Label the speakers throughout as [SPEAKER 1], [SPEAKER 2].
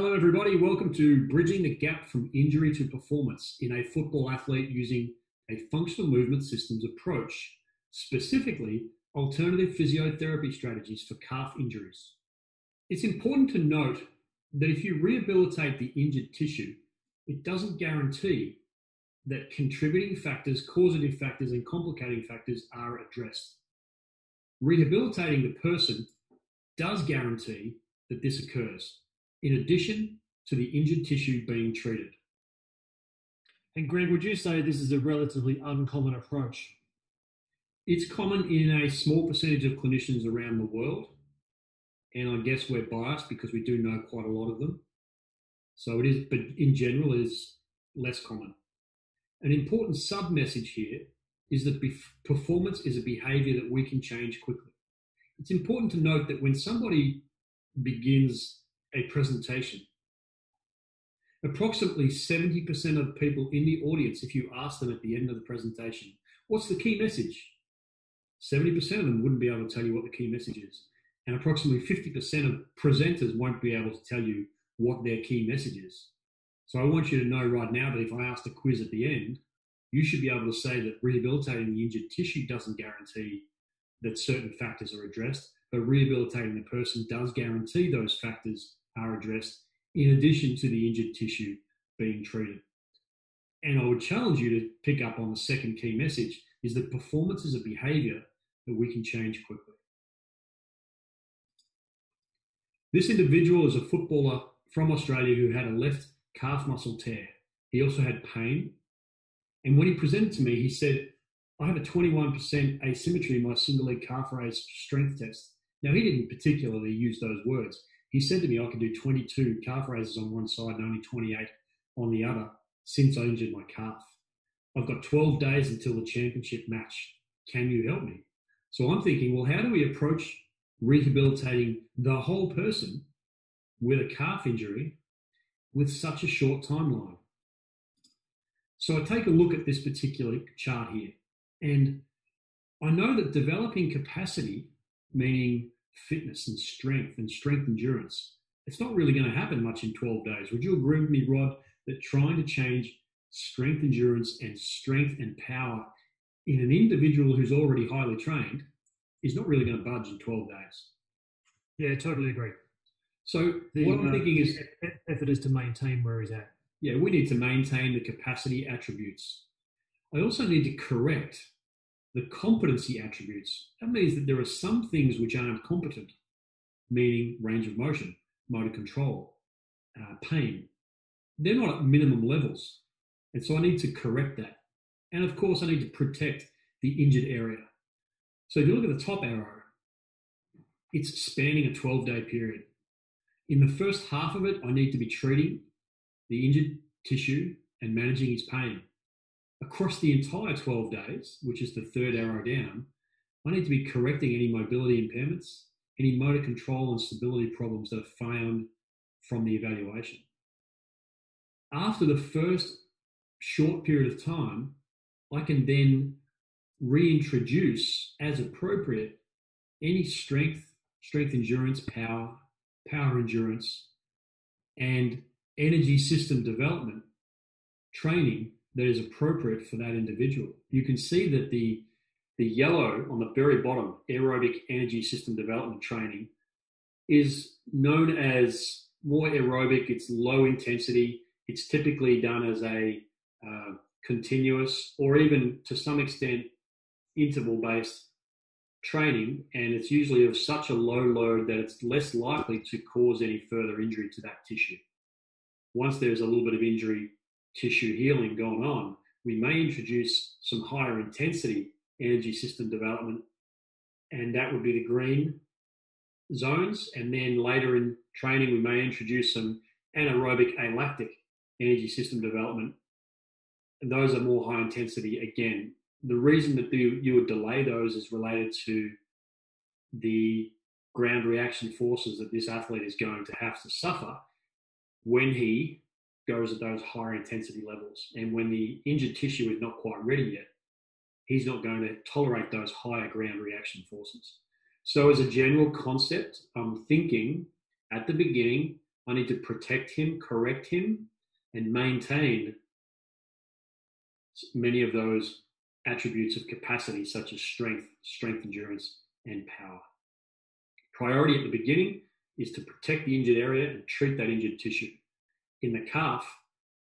[SPEAKER 1] Hello, everybody. Welcome to Bridging the Gap from Injury to Performance in a Football Athlete using a Functional Movement Systems approach, specifically alternative physiotherapy strategies for calf injuries. It's important to note that if you rehabilitate the injured tissue, it doesn't guarantee that contributing factors, causative factors, and complicating factors are addressed. Rehabilitating the person does guarantee that this occurs, in addition to the injured tissue being treated.
[SPEAKER 2] And Greg, would you say this is a relatively uncommon approach?
[SPEAKER 1] It's common in a small percentage of clinicians around the world, and I guess we're biased because we do know quite a lot of them. So it is, but in general, it is less common. An important sub-message here is that performance is a behavior that we can change quickly. It's important to note that when somebody begins a presentation, approximately 70% of people in the audience, if you ask them at the end of the presentation, what's the key message? 70% of them wouldn't be able to tell you what the key message is. And approximately 50% of presenters won't be able to tell you what their key message is. So I want you to know right now that if I asked a quiz at the end, you should be able to say that rehabilitating the injured tissue doesn't guarantee that certain factors are addressed, but rehabilitating the person does guarantee those factors are addressed in addition to the injured tissue being treated. And I would challenge you to pick up on the second key message is that performance is a behavior that we can change quickly. This individual is a footballer from Australia who had a left calf muscle tear. He also had pain. And when he presented to me, he said, I have a 21% asymmetry in my single leg calf raise strength test. Now, he didn't particularly use those words. He said to me, I can do 22 calf raises on one side and only 28 on the other since I injured my calf. I've got 12 days until the championship match. Can you help me? So I'm thinking, well, how do we approach rehabilitating the whole person with a calf injury with such a short timeline? So I take a look at this particular chart here, and I know that developing capacity, meaning fitness and strength endurance, it's not really going to happen much in 12 days. Would you agree with me, Rod, that trying to change strength endurance and strength and power in an individual who's already highly trained is not really going to budge in 12 days?
[SPEAKER 2] Yeah, totally agree.
[SPEAKER 1] So what I'm thinking is
[SPEAKER 2] effort is to maintain where he's at.
[SPEAKER 1] Yeah, we need to maintain the capacity attributes. I also need to correct the competency attributes. That means that there are some things which aren't competent, meaning range of motion, motor control, pain. They're not at minimum levels. And so I need to correct that. And of course, I need to protect the injured area. So if you look at the top arrow, it's spanning a 12-day period. In the first half of it, I need to be treating the injured tissue and managing his pain. Across the entire 12 days, which is the third arrow down, I need to be correcting any mobility impairments, any motor control and stability problems that are found from the evaluation. After the first short period of time, I can then reintroduce, as appropriate, any strength endurance, power endurance, and energy system development training that is appropriate for that individual. You can see that the yellow on the very bottom, aerobic energy system development training, is known as more aerobic. It's low intensity. It's typically done as a continuous or even to some extent interval-based training, and it's usually of such a low load that it's less likely to cause any further injury to that tissue. Once there's a little bit of injury tissue healing going on, we may introduce some higher intensity energy system development, and that would be the green zones. And then later in training, we may introduce some anaerobic alactic energy system development, and those are more high intensity. Again, the reason that you would delay those is related to the ground reaction forces that this athlete is going to have to suffer when he goes at those higher intensity levels. And when the injured tissue is not quite ready yet, he's not going to tolerate those higher ground reaction forces. So as a general concept, I'm thinking at the beginning, I need to protect him, correct him, and maintain many of those attributes of capacity, such as strength, endurance, and power. Priority at the beginning is to protect the injured area and treat that injured tissue. In the calf,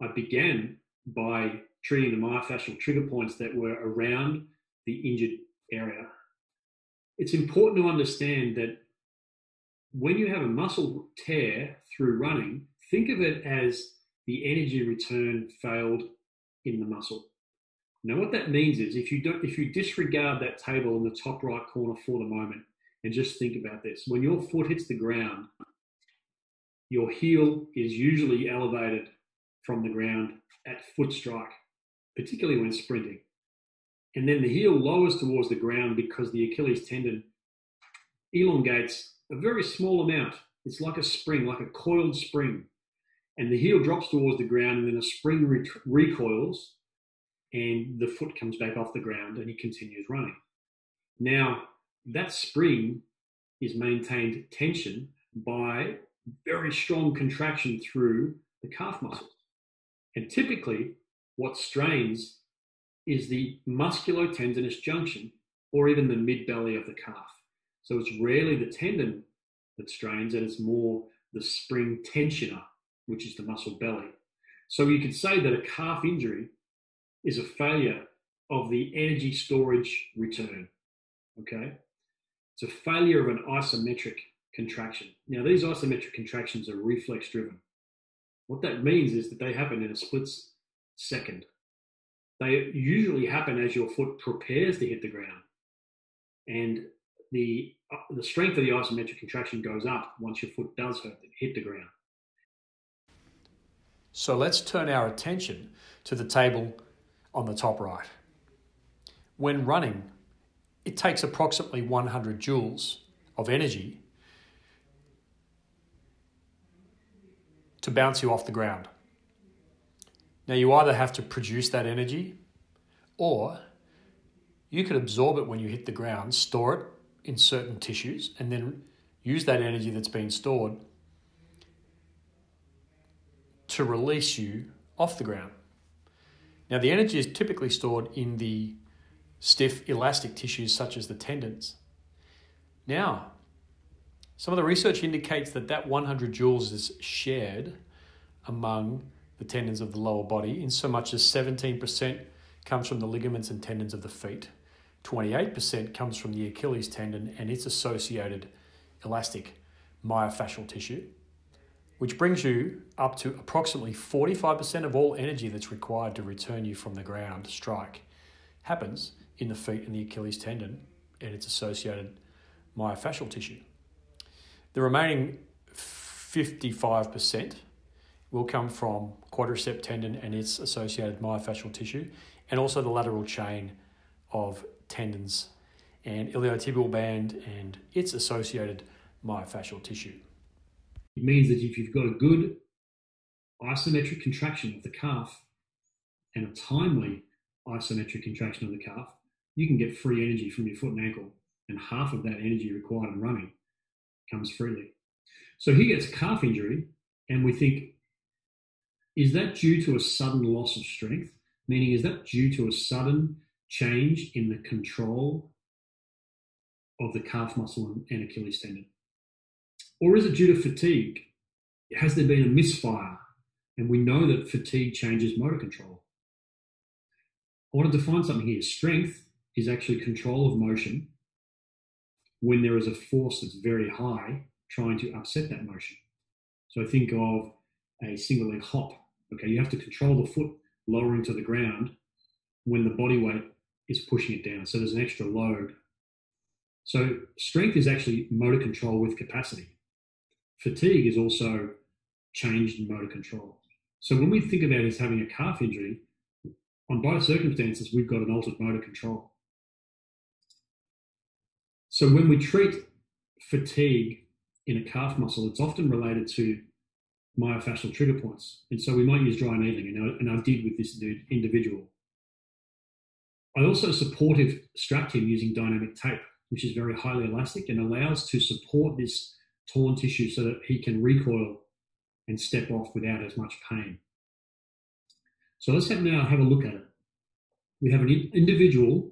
[SPEAKER 1] I began by treating the myofascial trigger points that were around the injured area. It's important to understand that when you have a muscle tear through running, think of it as the energy return failed in the muscle. Now, what that means is if you disregard that table in the top right corner for the moment and just think about this, when your foot hits the ground, your heel is usually elevated from the ground at foot strike, particularly when sprinting. And then the heel lowers towards the ground because the Achilles tendon elongates a very small amount. It's like a spring, like a coiled spring. And the heel drops towards the ground, and then the spring recoils, and the foot comes back off the ground, and he continues running. Now, that spring is maintained tension by very strong contraction through the calf muscles. And typically, what strains is the musculotendinous junction, or even the mid-belly of the calf. So it's rarely the tendon that strains, and it's more the spring tensioner, which is the muscle belly. So you could say that a calf injury is a failure of the energy storage return, okay? It's a failure of an isometric contraction. Now, these isometric contractions are reflex driven. What that means is that they happen in a split second. They usually happen as your foot prepares to hit the ground. And the strength of the isometric contraction goes up once your foot does hit the ground.
[SPEAKER 3] So let's turn our attention to the table on the top right. When running, it takes approximately 100 joules of energy to bounce you off the ground. Now, you either have to produce that energy, or you could absorb it when you hit the ground, store it in certain tissues, and then use that energy that's been stored to release you off the ground. Now, the energy is typically stored in the stiff elastic tissues such as the tendons. Now, some of the research indicates that that 100 joules is shared among the tendons of the lower body, in so much as 17% comes from the ligaments and tendons of the feet, 28% comes from the Achilles tendon and its associated elastic myofascial tissue, which brings you up to approximately 45% of all energy that's required to return you from the ground strike happens in the feet and the Achilles tendon and its associated myofascial tissue. The remaining 55% will come from quadricep tendon and its associated myofascial tissue, and also the lateral chain of tendons and iliotibial band and its associated myofascial tissue.
[SPEAKER 1] It means that if you've got a good isometric contraction of the calf and a timely isometric contraction of the calf, you can get free energy from your foot and ankle, and half of that energy required in running comes freely. So he gets a calf injury, and we think, is that due to a sudden loss of strength? Meaning, is that due to a sudden change in the control of the calf muscle and Achilles tendon? Or is it due to fatigue? Has there been a misfire? And we know that fatigue changes motor control. I want to define something here. Strength is actually control of motion when there is a force that's very high trying to upset that motion. So think of a single leg hop. Okay, you have to control the foot lowering to the ground when the body weight is pushing it down. So there's an extra load. So strength is actually motor control with capacity. Fatigue is also changed motor control. So when we think about it as having a calf injury, on both circumstances, we've got an altered motor control. So when we treat fatigue in a calf muscle, it's often related to myofascial trigger points. And so we might use dry needling, and I did with this individual. I also supportive strapped him using dynamic tape, which is very highly elastic and allows to support this torn tissue so that he can recoil and step off without as much pain. So let's now have a look at it. We have an individual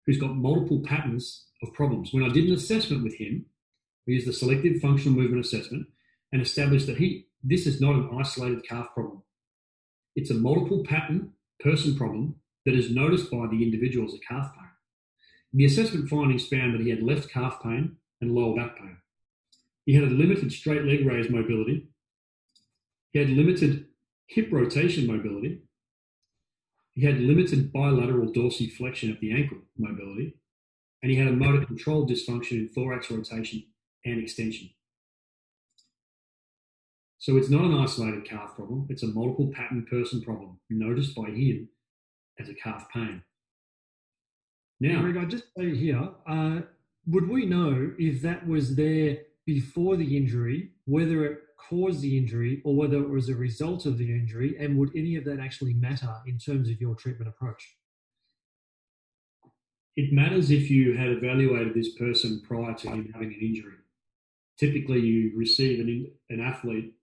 [SPEAKER 1] who's got multiple patterns of problems. When I did an assessment with him, we used the selective functional movement assessment and established that this is not an isolated calf problem. It's a multiple pattern person problem that is noticed by the individual as a calf pain. The assessment findings found that he had left calf pain and lower back pain. He had a limited straight leg raise mobility. He had limited hip rotation mobility. He had limited bilateral dorsiflexion of the ankle mobility. And he had a motor control dysfunction in thorax rotation and extension. So it's not an isolated calf problem. It's a multiple pattern person problem noticed by him as a calf pain. Now,
[SPEAKER 2] Greg, I just say here, would we know if that was there before the injury, whether it caused the injury or whether it was a result of the injury, and would any of that actually matter in terms of your treatment approach?
[SPEAKER 1] It matters if you had evaluated this person prior to him having an injury. Typically, you receive an athlete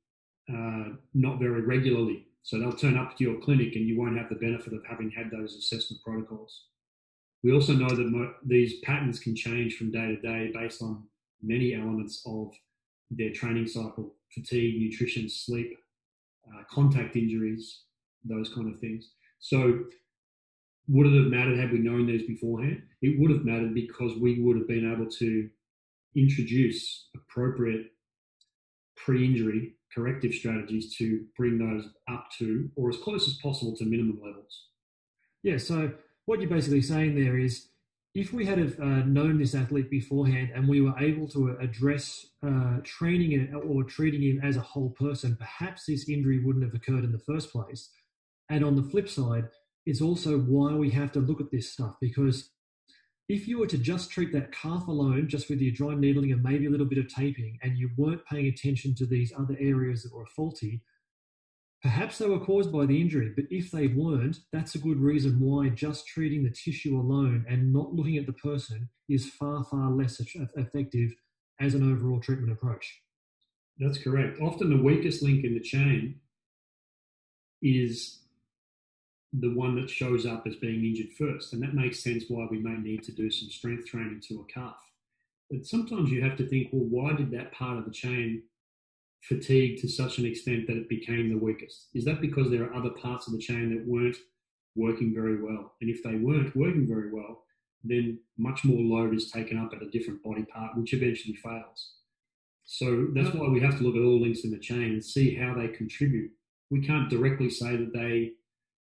[SPEAKER 1] not very regularly. So they'll turn up to your clinic and you won't have the benefit of having had those assessment protocols. We also know that these patterns can change from day to day based on many elements of their training cycle: fatigue, nutrition, sleep, contact injuries, those kind of things. So would it have mattered had we known these beforehand? It would have mattered because we would have been able to introduce appropriate pre-injury corrective strategies to bring those up to, or as close as possible to, minimum levels.
[SPEAKER 2] Yeah, so what you're basically saying there is, if we had known this athlete beforehand and we were able to address training it or treating him as a whole person, perhaps this injury wouldn't have occurred in the first place. And on the flip side, it's also why we have to look at this stuff, because if you were to just treat that calf alone, just with your dry needling and maybe a little bit of taping, and you weren't paying attention to these other areas that were faulty, perhaps they were caused by the injury. But if they weren't, that's a good reason why just treating the tissue alone and not looking at the person is far, far less effective as an overall treatment approach.
[SPEAKER 1] That's correct. Often the weakest link in the chain is the one that shows up as being injured first. And that makes sense why we may need to do some strength training to a calf. But sometimes you have to think, well, why did that part of the chain fatigue to such an extent that it became the weakest? Is that because there are other parts of the chain that weren't working very well? And if they weren't working very well, then much more load is taken up at a different body part, which eventually fails. So that's why we have to look at all links in the chain and see how they contribute. We can't directly say that they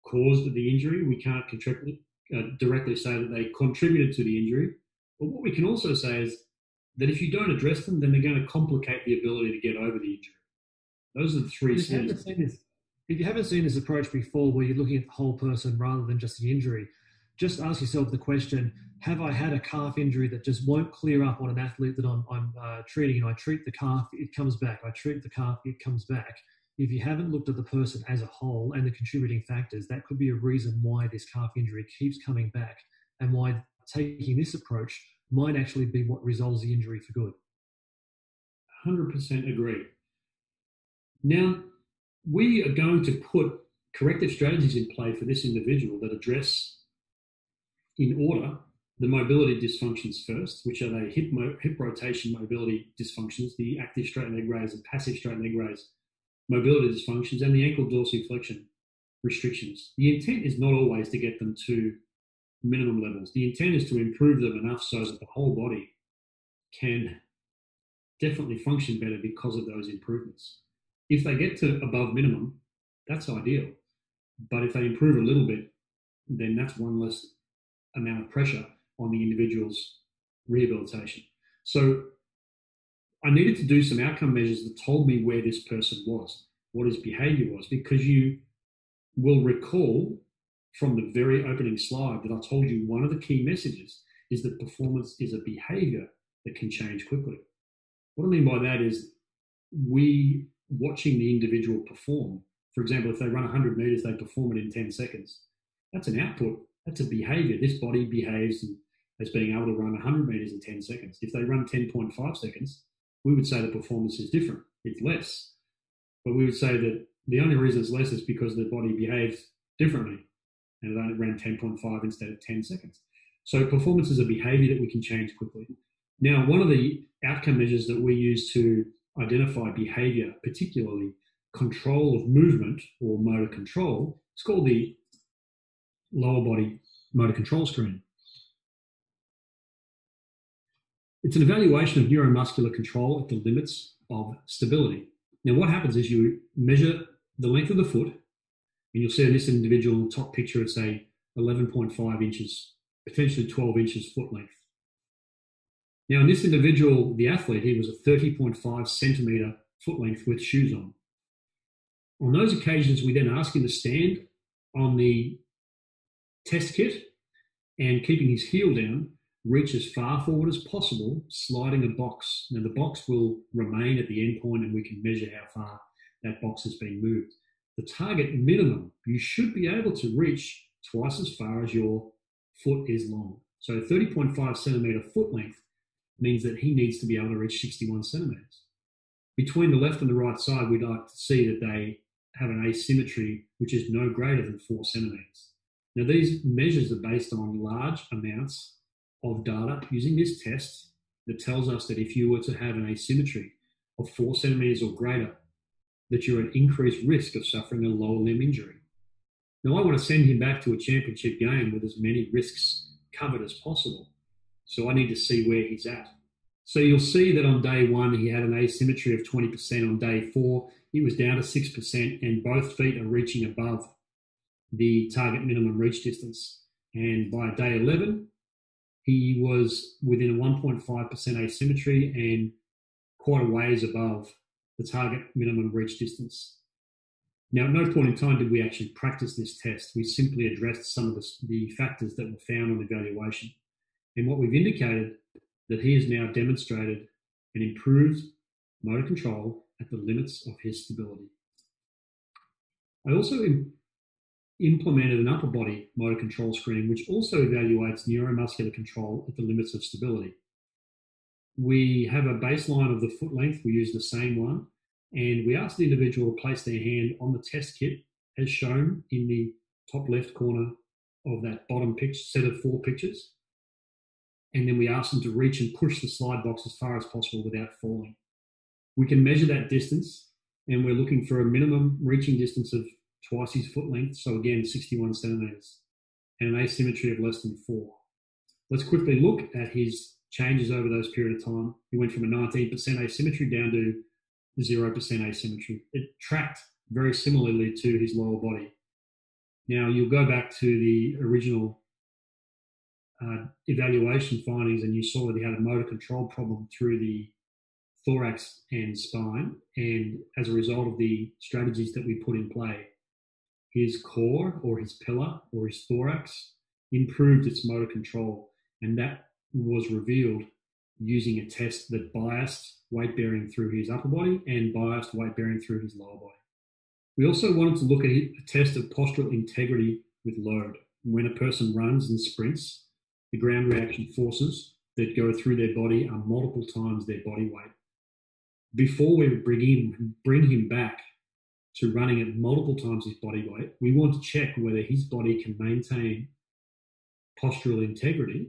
[SPEAKER 1] caused the injury. We can't directly say that they contributed to the injury. But what we can also say is that if you don't address them, then they're going to complicate the ability to get over the injury. Those are the three C's.
[SPEAKER 2] If you haven't seen this approach before, where you're looking at the whole person rather than just the injury, just ask yourself the question, have I had a calf injury that just won't clear up on an athlete that I'm treating? And I treat the calf, it comes back. I treat the calf, it comes back. If you haven't looked at the person as a whole and the contributing factors, that could be a reason why this calf injury keeps coming back, and why taking this approach might actually be what resolves the injury for good.
[SPEAKER 1] 100% agree. Now, we are going to put corrective strategies in play for this individual that address, in order, the mobility dysfunctions first, which are the hip rotation mobility dysfunctions, the active straight leg raise and passive straight leg raise mobility dysfunctions, and the ankle dorsiflexion restrictions. The intent is not always to get them to minimum levels. The intent is to improve them enough so that the whole body can definitely function better because of those improvements. If they get to above minimum, that's ideal. But if they improve a little bit, then that's one less amount of pressure on the individual's rehabilitation. So I needed to do some outcome measures that told me where this person was, what his behavior was, because you will recall from the very opening slide that I told you one of the key messages is that performance is a behavior that can change quickly. What I mean by that is watching the individual perform. For example, if they run 100 meters, they perform it in 10 seconds. That's an output. That's a behavior. This body behaves as being able to run 100 meters in 10 seconds. If they run 10.5 seconds, we would say the performance is different. It's less. But we would say that the only reason it's less is because the body behaves differently, and it only ran 10.5 instead of 10 seconds. So performance is a behavior that we can change quickly. Now, one of the outcome measures that we use to identify behavior, particularly control of movement or motor control, is called the lower body motor control screen. It's an evaluation of neuromuscular control at the limits of stability. Now, what happens is you measure the length of the foot, and you'll see in this individual top picture, it's a 11.5 inches, potentially 12 inches foot length. Now, in this individual, the athlete, he was a 30.5 centimeter foot length with shoes on. On those occasions, we then ask him to stand on the test kit and, keeping his heel down, reach as far forward as possible, sliding a box. Now, the box will remain at the end point, and we can measure how far that box has been moved. The target minimum, you should be able to reach twice as far as your foot is long. So 30.5 centimeter foot length means that he needs to be able to reach 61 centimeters. Between the left and the right side, we'd like to see that they have an asymmetry which is no greater than 4 centimeters. Now, these measures are based on large amounts of data using this test that tells us that if you were to have an asymmetry of 4 centimeters or greater, that you're at increased risk of suffering a lower limb injury. Now, I want to send him back to a championship game with as many risks covered as possible. So I need to see where he's at. So you'll see that on day 1, he had an asymmetry of 20%. On day 4, it was down to 6%, and both feet are reaching above the target minimum reach distance. And by day 11, he was within a 1.5% asymmetry and quite a ways above the target minimum reach distance. Now, at no point in time did we actually practice this test. We simply addressed some of the factors that were found on evaluation. And what we've indicated that he has now demonstrated an improved motor control at the limits of his stability. I also implemented an upper body motor control screen, which also evaluates neuromuscular control at the limits of stability. We have a baseline of the foot length. We use the same one, and we ask the individual to place their hand on the test kit as shown in the top left corner of that bottom set of 4 pictures. And then we ask them to reach and push the slide box as far as possible without falling. We can measure that distance, and we're looking for a minimum reaching distance of twice his foot length, so again 61 centimeters, and an asymmetry of less than 4. Let's quickly look at his changes over those period of time. He went from a 19% asymmetry down to 0% asymmetry. It tracked very similarly to his lower body. Now, you'll go back to the original evaluation findings, and you saw that he had a motor control problem through the thorax and spine, and as a result of the strategies that we put in play, his core or his pillar or his thorax improved its motor control, and that was revealed using a test that biased weight bearing through his upper body and biased weight bearing through his lower body. We also wanted to look at a test of postural integrity with load. When a person runs and sprints, the ground reaction forces that go through their body are multiple times their body weight. Before we bring him back to running at multiple times his body weight, we want to check whether his body can maintain postural integrity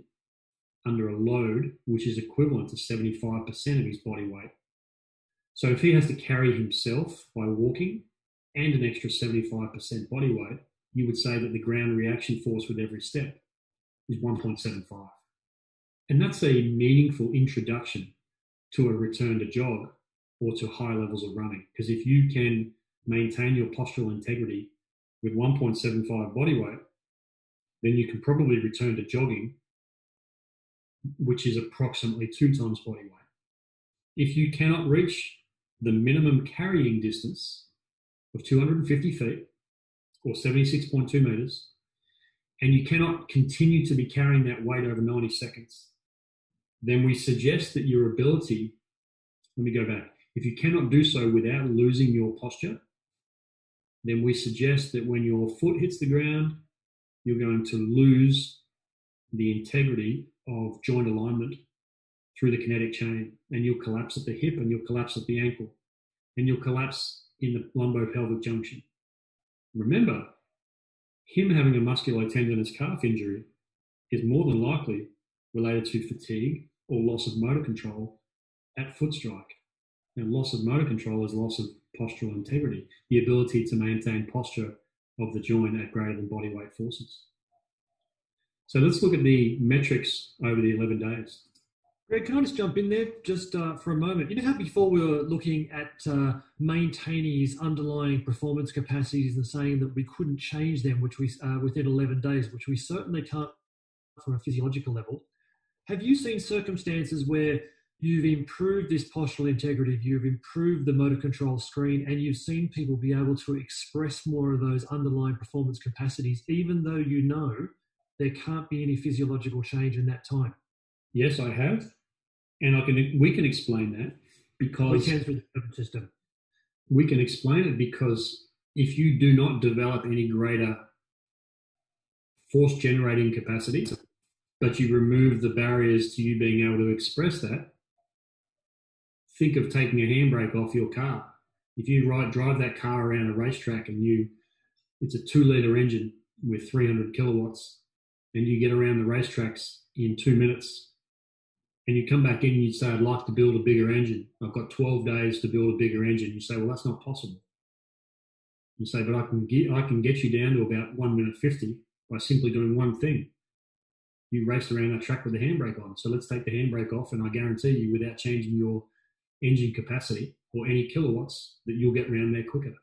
[SPEAKER 1] under a load which is equivalent to 75% of his body weight. So if he has to carry himself by walking and an extra 75% body weight, you would say that the ground reaction force with every step is 1.75. And that's a meaningful introduction to a return to jog or to high levels of running. Because if you can maintain your postural integrity with 1.75 body weight, then you can probably return to jogging, which is approximately 2 times body weight. If you cannot reach the minimum carrying distance of 250 feet or 76.2 meters, and you cannot continue to be carrying that weight over 90 seconds, then we suggest that your ability, let me go back. If you cannot do so without losing your posture, then we suggest that when your foot hits the ground, you're going to lose the integrity of joint alignment through the kinetic chain, and you'll collapse at the hip, and you'll collapse at the ankle, and you'll collapse in the lumbopelvic junction. Remember, him having a musculotendinous calf injury is more than likely related to fatigue or loss of motor control at foot strike. Now, loss of motor control is loss of postural integrity, the ability to maintain posture of the joint at greater than body weight forces. So let's look at the metrics over the 11 days.
[SPEAKER 2] Greg, can I just jump in there just for a moment? You know how before we were looking at maintaining his underlying performance capacities and saying that we couldn't change them, which we within 11 days, which we certainly can't from a physiological level. Have you seen circumstances where you've improved this postural integrity, you've improved the motor control screen, and you've seen people be able to express more of those underlying performance capacities, even though you know there can't be any physiological change in that time?
[SPEAKER 1] Yes, I have. And we can explain that because
[SPEAKER 2] we can through the nervous system.
[SPEAKER 1] We can explain it because if you do not develop any greater force generating capacity, but you remove the barriers to you being able to express that, think of taking a handbrake off your car. If you drive that car around a racetrack and it's a 2-litre engine with 300 kilowatts, and you get around the racetracks in 2 minutes, and you come back in and you say, I'd like to build a bigger engine. I've got 12 days to build a bigger engine. You say, well, that's not possible. You say, but I can get you down to about 1 minute 50 by simply doing one thing. You raced around that track with the handbrake on. So let's take the handbrake off, and I guarantee you, without changing your engine capacity or any kilowatts, that you'll get around there quicker.